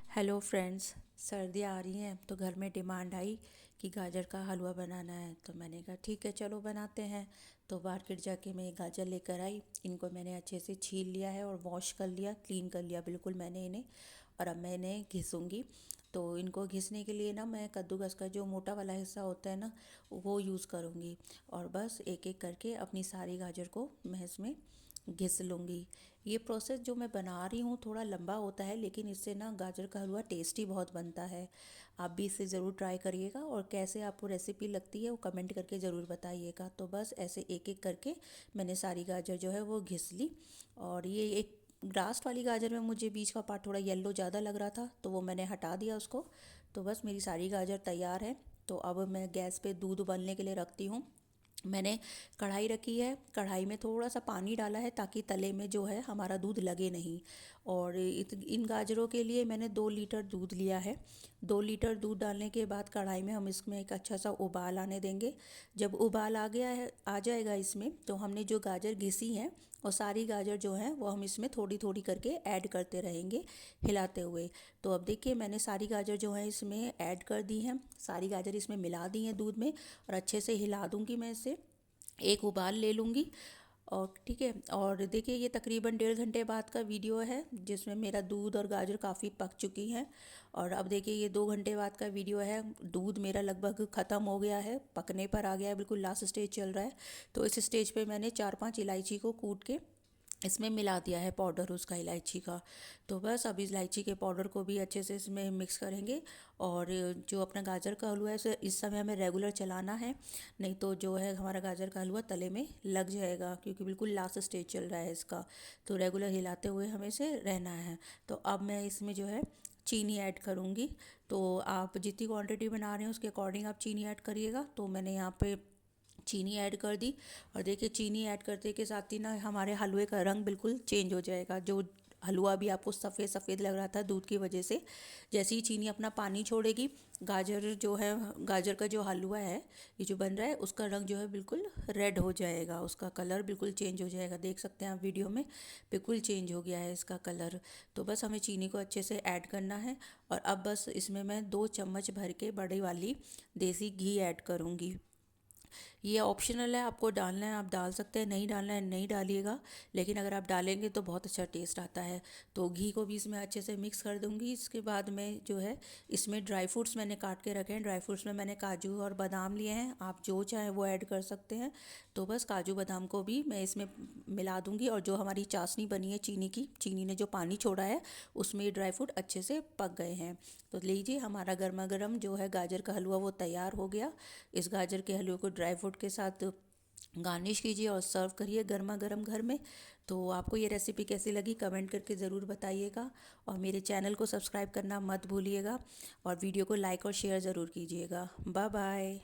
Hello friends. सर्दियाँ आ रही हैं तो घर में डिमांड आई कि गाजर का हलवा बनाना है, तो मैंने कहा ठीक है चलो बनाते हैं। तो मार्केट जाके मैं गाजर लेकर आई। इनको मैंने अच्छे से छील लिया है और वॉश कर लिया, क्लीन कर लिया बिल्कुल मैंने इन्हें। और अब मैं इन्हें घिसूँगी। तो इनको घिसने के लिए ना मैं कद्दूकस का जो मोटा वाला हिस्सा होता है ना, वो यूज़ करूँगी। और बस एक एक करके अपनी सारी गाजर को मैं इसमें घिस लूँगी। ये प्रोसेस जो मैं बना रही हूँ थोड़ा लंबा होता है, लेकिन इससे ना गाजर का हलवा टेस्टी बहुत बनता है। आप भी इसे ज़रूर ट्राई करिएगा और कैसे आपको रेसिपी लगती है वो कमेंट करके ज़रूर बताइएगा। तो बस ऐसे एक एक करके मैंने सारी गाजर जो है वो घिस ली। और ये एक लास्ट वाली गाजर में मुझे बीच का पार्ट थोड़ा येलो ज़्यादा लग रहा था, तो वो मैंने हटा दिया उसको। तो बस मेरी सारी गाजर तैयार है। तो अब मैं गैस पे दूध उबलने के लिए रखती हूँ। मैंने कढ़ाई रखी है, कढ़ाई में थोड़ा सा पानी डाला है ताकि तले में जो है हमारा दूध लगे नहीं। और इन गाजरों के लिए मैंने 2 लीटर दूध लिया है। 2 लीटर दूध डालने के बाद कढ़ाई में हम इसमें एक अच्छा सा उबाल आने देंगे। जब उबाल आ गया है, आ जाएगा इसमें, तो हमने जो गाजर घिसी हैं और सारी गाजर जो हैं वो हम इसमें थोड़ी थोड़ी करके ऐड करते रहेंगे, हिलाते हुए। तो अब देखिए मैंने सारी गाजर जो है इसमें ऐड कर दी हैं, सारी गाजर इसमें मिला दी हैं दूध में। और अच्छे से हिला दूंगी मैं इसे, एक उबाल ले लूँगी। और ठीक है, और देखिए ये तकरीबन 1.5 घंटे बाद का वीडियो है जिसमें मेरा दूध और गाजर काफ़ी पक चुकी हैं। और अब देखिए ये 2 घंटे बाद का वीडियो है। दूध मेरा लगभग ख़त्म हो गया है, पकने पर आ गया है, बिल्कुल लास्ट स्टेज चल रहा है। तो इस स्टेज पे मैंने 4-5 इलायची को कूट के इसमें मिला दिया है, पाउडर उसका इलायची का। तो बस अब इलायची के पाउडर को भी अच्छे से इसमें मिक्स करेंगे। और जो अपना गाजर का हलवा है उसे इस समय हमें रेगुलर चलाना है, नहीं तो जो है हमारा गाजर का हलवा तले में लग जाएगा, क्योंकि बिल्कुल लास्ट स्टेज चल रहा है इसका। तो रेगुलर हिलाते हुए हमें इसे रहना है। तो अब मैं इसमें जो है चीनी ऐड करूँगी। तो आप जितनी क्वांटिटी बना रहे हैं उसके अकॉर्डिंग आप चीनी ऐड करिएगा। तो मैंने यहाँ पे चीनी ऐड कर दी। और देखिए चीनी ऐड करते के साथ ही ना हमारे हलवे का रंग बिल्कुल चेंज हो जाएगा। जो हलवा भी आपको सफ़ेद सफ़ेद लग रहा था दूध की वजह से, जैसे ही चीनी अपना पानी छोड़ेगी, गाजर जो है, गाजर का जो हलवा है ये जो बन रहा है उसका रंग जो है बिल्कुल रेड हो जाएगा, उसका कलर बिल्कुल चेंज हो जाएगा। देख सकते हैं आप वीडियो में, बिल्कुल चेंज हो गया है इसका कलर। तो बस हमें चीनी को अच्छे से ऐड करना है। और अब बस इसमें मैं 2 चम्मच भर के बड़ी वाली देसी घी ऐड करूँगी। ये ऑप्शनल है, आपको डालना है आप डाल सकते हैं, नहीं डालना है नहीं डालिएगा। लेकिन अगर आप डालेंगे तो बहुत अच्छा टेस्ट आता है। तो घी को भी इसमें अच्छे से मिक्स कर दूंगी। इसके बाद में जो है इसमें ड्राई फ्रूट्स मैंने काट के रखे हैं। ड्राई फ्रूट्स में मैंने काजू और बादाम लिए हैं, आप जो चाहें वो ऐड कर सकते हैं। तो बस काजू बादाम को भी मैं इसमें मिला दूंगी। और जो हमारी चाशनी बनी है चीनी की, चीनी ने जो पानी छोड़ा है उसमें ये ड्राई फ्रूट अच्छे से पक गए हैं। तो लीजिए हमारा गर्मा गर्म जो है गाजर का हलवा वो तैयार हो गया। इस गाजर के हलवे को ड्राई फ्रूट के साथ गार्निश कीजिए और सर्व करिए गर्मा गर्म घर में। तो आपको ये रेसिपी कैसी लगी कमेंट करके ज़रूर बताइएगा। और मेरे चैनल को सब्सक्राइब करना मत भूलिएगा। और वीडियो को लाइक और शेयर ज़रूर कीजिएगा। Bye bye.